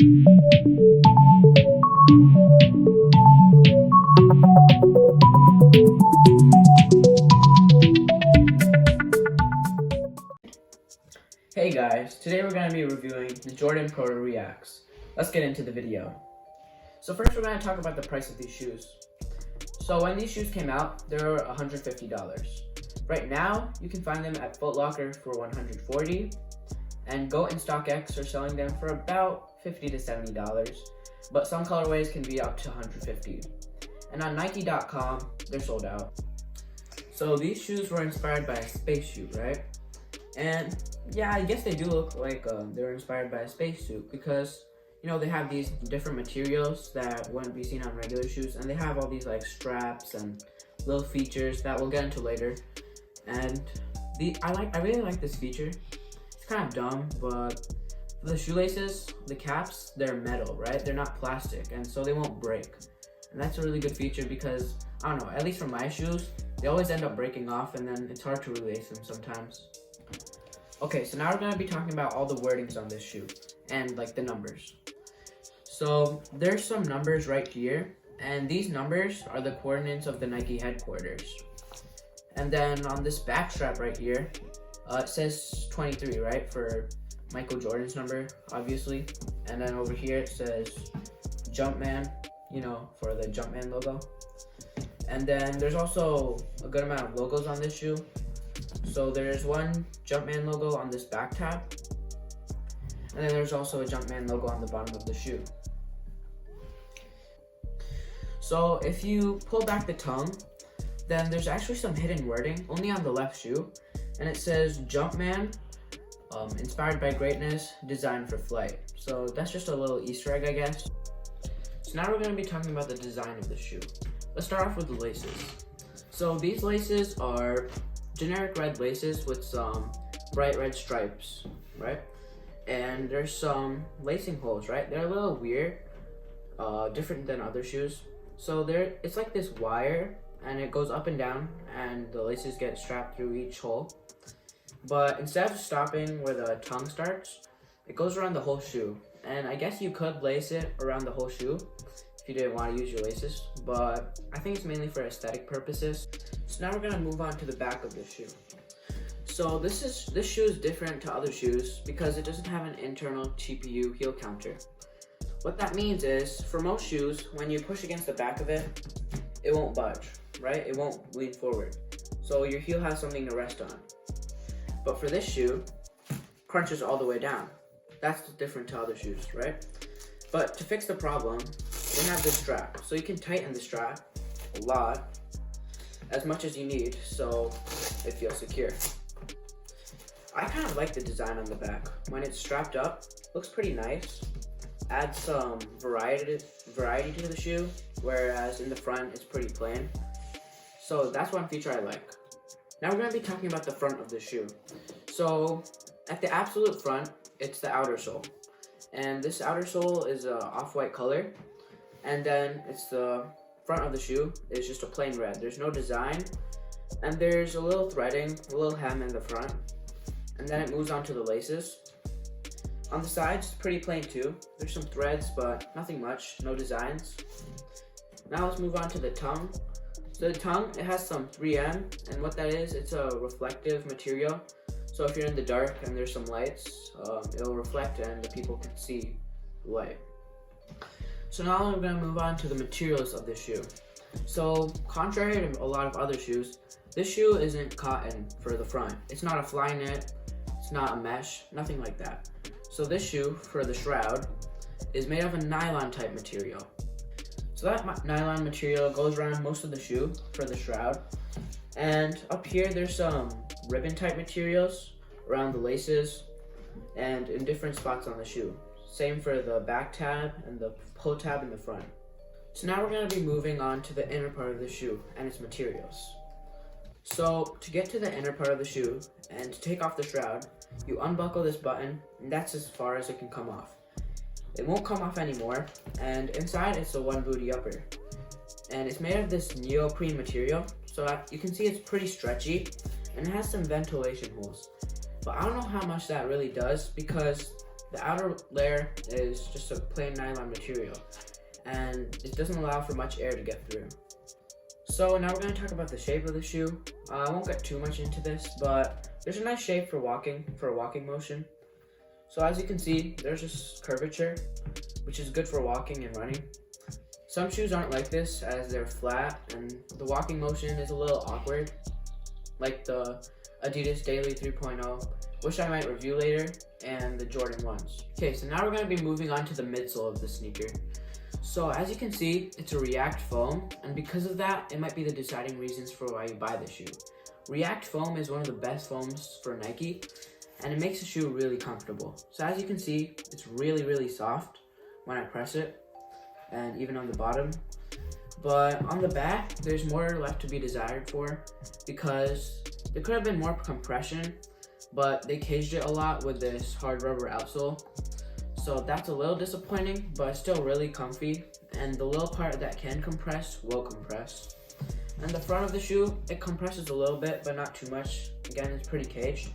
Hey guys, today we're going to be reviewing the Jordan Proto Reacts. Let's get into the video. So first we're going to talk about the price of these shoes. So when these shoes came out, they were $150. Right now, you can find them at Foot Locker for $140, and Go and StockX are selling them for about $50 to $70, but some colorways can be up to $150. And on Nike.com, they're sold out. So these shoes were inspired by a spacesuit, right? And yeah, I guess they do look like they were inspired by a spacesuit because, you know, they have these different materials that wouldn't be seen on regular shoes, and they have all these like straps and little features that we'll get into later. And I really like this feature. It's kind of dumb, but the shoelaces, the caps, they're metal, right? They're not plastic, and so they won't break. And that's a really good feature because, I don't know, at least for my shoes, they always end up breaking off, and then it's hard to relace them sometimes. Okay, so now we're going to be talking about all the wordings on this shoe and like the numbers. So there's some numbers right here, and these numbers are the coordinates of the Nike headquarters. And then on this back strap right here, it says 23, right, for Michael Jordan's number, obviously. And then over here it says Jumpman, you know, for the Jumpman logo. And then there's also a good amount of logos on this shoe. So there's one Jumpman logo on this back tab, and then there's also a Jumpman logo on the bottom of the shoe. So if you pull back the tongue, then there's actually some hidden wording only on the left shoe, and it says Jumpman, inspired by greatness, designed for flight. So that's just a little Easter egg, I guess. So now we're going to be talking about the design of the shoe. Let's start off with the laces. So these laces are generic red laces with some bright red stripes, right? And there's some lacing holes, right? They're a little weird, different than other shoes. So it's like this wire, and it goes up and down, and the laces get strapped through each hole. But instead of stopping where the tongue starts, it goes around the whole shoe. And I guess you could lace it around the whole shoe if you didn't want to use your laces, but I think it's mainly for aesthetic purposes. So now we're going to move on to the back of this shoe. So this shoe is different to other shoes because it doesn't have an internal TPU heel counter. What that means is, for most shoes, when you push against the back of it, it won't budge, right? It won't lean forward. So your heel has something to rest on. But for this shoe, crunches all the way down. That's different to other shoes, right? But to fix the problem, they have this strap. So you can tighten the strap a lot, as much as you need, so it feels secure. I kind of like the design on the back. When it's strapped up, looks pretty nice. Adds some variety to the shoe, whereas in the front it's pretty plain. So that's one feature I like. Now we're going to be talking about the front of the shoe. So at the absolute front, it's the outer sole. And this outer sole is a off-white color. And then it's the front of the shoe is just a plain red. There's no design, and there's a little threading, a little hem in the front, and then it moves on to the laces. On the sides, it's pretty plain too. There's some threads, but nothing much, no designs. Now let's move on to the tongue. So the tongue, it has some 3M, and what that is, it's a reflective material. So if you're in the dark and there's some lights, it'll reflect and the people can see the light. So now we're going to move on to the materials of this shoe. So contrary to a lot of other shoes, this shoe isn't cotton for the front. It's not a fly knit, it's not a mesh, nothing like that. So this shoe, for the shroud, is made of a nylon type material. So that nylon material goes around most of the shoe for the shroud. And up here there's some ribbon type materials around the laces and in different spots on the shoe. Same for the back tab and the pull tab in the front. So now we're going to be moving on to the inner part of the shoe and its materials. So to get to the inner part of the shoe and to take off the shroud, you unbuckle this button, and that's as far as it can come off. It won't come off anymore, and inside it's a one bootie upper. And it's made of this neoprene material, so you can see it's pretty stretchy, and it has some ventilation holes. But I don't know how much that really does, because The outer layer is just a plain nylon material, and it doesn't allow for much air to get through. So now we're going to talk about the shape of the shoe. I won't get too much into this, but there's a nice shape for a walking motion. So as you can see, there's this curvature, which is good for walking and running. Some shoes aren't like this, as they're flat and the walking motion is a little awkward, like the Adidas Daily 3.0, which I might review later, and the Jordan 1s. Okay, so now we're going to be moving on to the midsole of the sneaker. So as you can see, it's a React foam, and because of that, it might be the deciding reasons for why you buy the shoe. React foam is one of the best foams for Nike, and it makes the shoe really comfortable. So as you can see, it's really soft when I press it, and even on the bottom. But on the back, there's more left to be desired for, because there could have been more compression, but they caged it a lot with this hard rubber outsole. So that's a little disappointing, but it's still really comfy, and the little part that can compress will compress. And the front of the shoe, it compresses a little bit, but not too much. Again, it's pretty caged,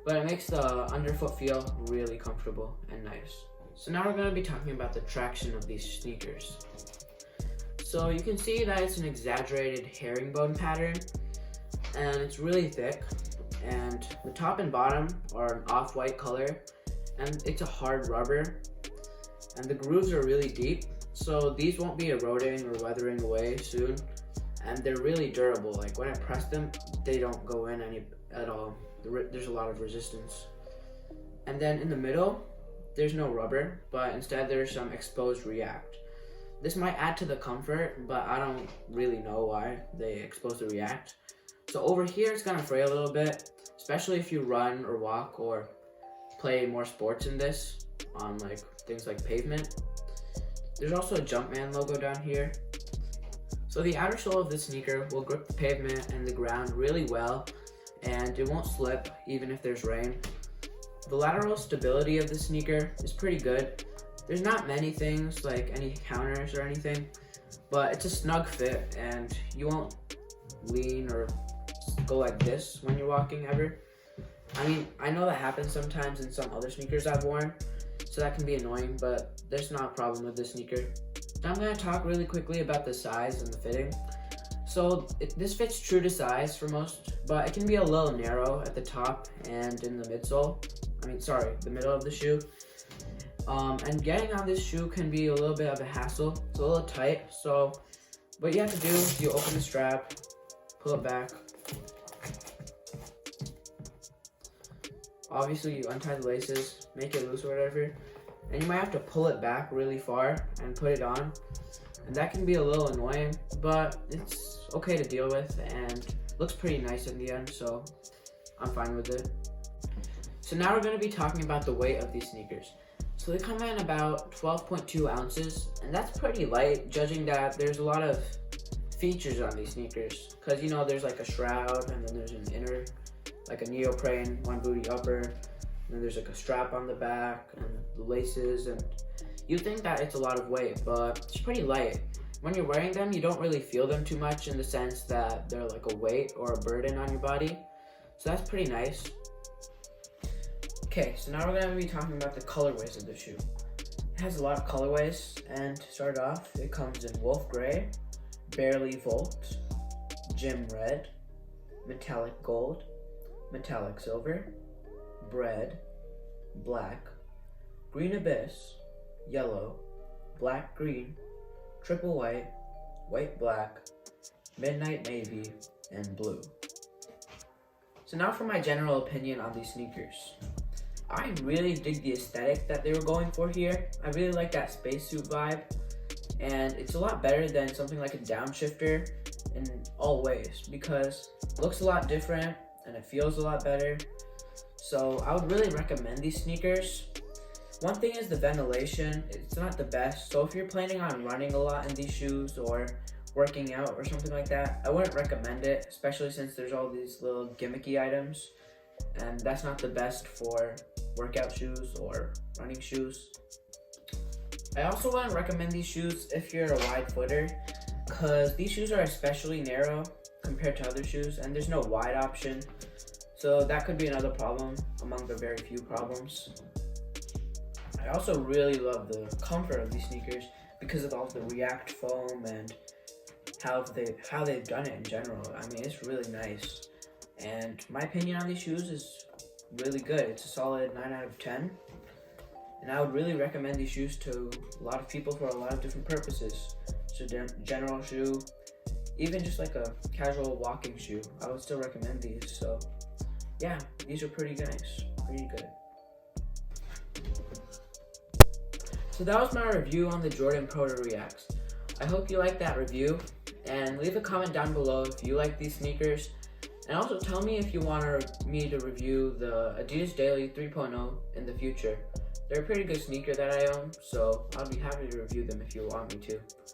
but it makes the underfoot feel really comfortable and nice. So now we're going to be talking about the traction of these sneakers. So you can see that it's an exaggerated herringbone pattern, and it's really thick, and the top and bottom are an off-white color, and it's a hard rubber, and the grooves are really deep, so these won't be eroding or weathering away soon, and they're really durable. Like when I press them, they don't go in at all. There's a lot of resistance. And then in the middle, there's no rubber, but instead there's some exposed React. This might add to the comfort, but I don't really know why they expose the React. So over here, it's gonna fray a little bit, especially if you run or walk or play more sports in this on like things like pavement. There's also a Jumpman logo down here. So the outer sole of the sneaker will grip the pavement and the ground really well, and it won't slip even if there's rain. The lateral stability of the sneaker is pretty good. There's not many things like any counters or anything, but it's a snug fit and you won't lean or go like this when you're walking ever. I mean, I know that happens sometimes in some other sneakers I've worn, so that can be annoying, but there's not a problem with this sneaker. Now I'm going to talk really quickly about the size and the fitting. So this fits true to size for most, but it can be a little narrow at the top and in the midsole. The middle of the shoe. And getting on this shoe can be a little bit of a hassle. It's a little tight, so what you have to do is you open the strap, pull it back. Obviously, you untie the laces, make it loose or whatever, and you might have to pull it back really far and put it on, and that can be a little annoying, but it's okay to deal with and looks pretty nice in the end, so I'm fine with it. So now we're going to be talking about the weight of these sneakers. So they come in about 12.2 ounces, and that's pretty light, judging that there's a lot of features on these sneakers, because you know there's like a shroud, and then there's an inner, like a neoprene, one bootie upper, and then there's like a strap on the back, and the laces, and you think that it's a lot of weight, but it's pretty light. When you're wearing them, you don't really feel them too much in the sense that they're like a weight or a burden on your body, so that's pretty nice. Okay, so now we're going to be talking about the colorways of the shoe. It has a lot of colorways, and to start off, it comes in Wolf Gray, Barely Volt, Gym Red, Metallic Gold, Metallic Silver, Bread, Black, Green Abyss, Yellow, Black Green, Triple White, White Black, Midnight Navy, and Blue. So now for my general opinion on these sneakers. I really dig the aesthetic that they were going for here. I really like that spacesuit vibe, and it's a lot better than something like a downshifter in all ways, because it looks a lot different and it feels a lot better. So I would really recommend these sneakers. One thing is the ventilation. It's not the best, so if you're planning on running a lot in these shoes or working out or something like that, I wouldn't recommend it, especially since there's all these little gimmicky items, and that's not the best for workout shoes or running shoes. I also wouldn't recommend these shoes if you're a wide footer, because these shoes are especially narrow compared to other shoes, and there's no wide option, so that could be another problem among the very few problems. I also really love the comfort of these sneakers because of all the React foam and how they've done it in general. I mean, it's really nice. And my opinion on these shoes is really good. It's a solid 9 out of 10. And I would really recommend these shoes to a lot of people for a lot of different purposes. So general shoe, even just like a casual walking shoe, I would still recommend these. So yeah, these are pretty nice, pretty good. So that was my review on the Jordan Proto Reacts. I hope you liked that review, and leave a comment down below if you like these sneakers. And also tell me if you want me to review the Adidas Daily 3.0 in the future. They're a pretty good sneaker that I own, so I'll be happy to review them if you want me to.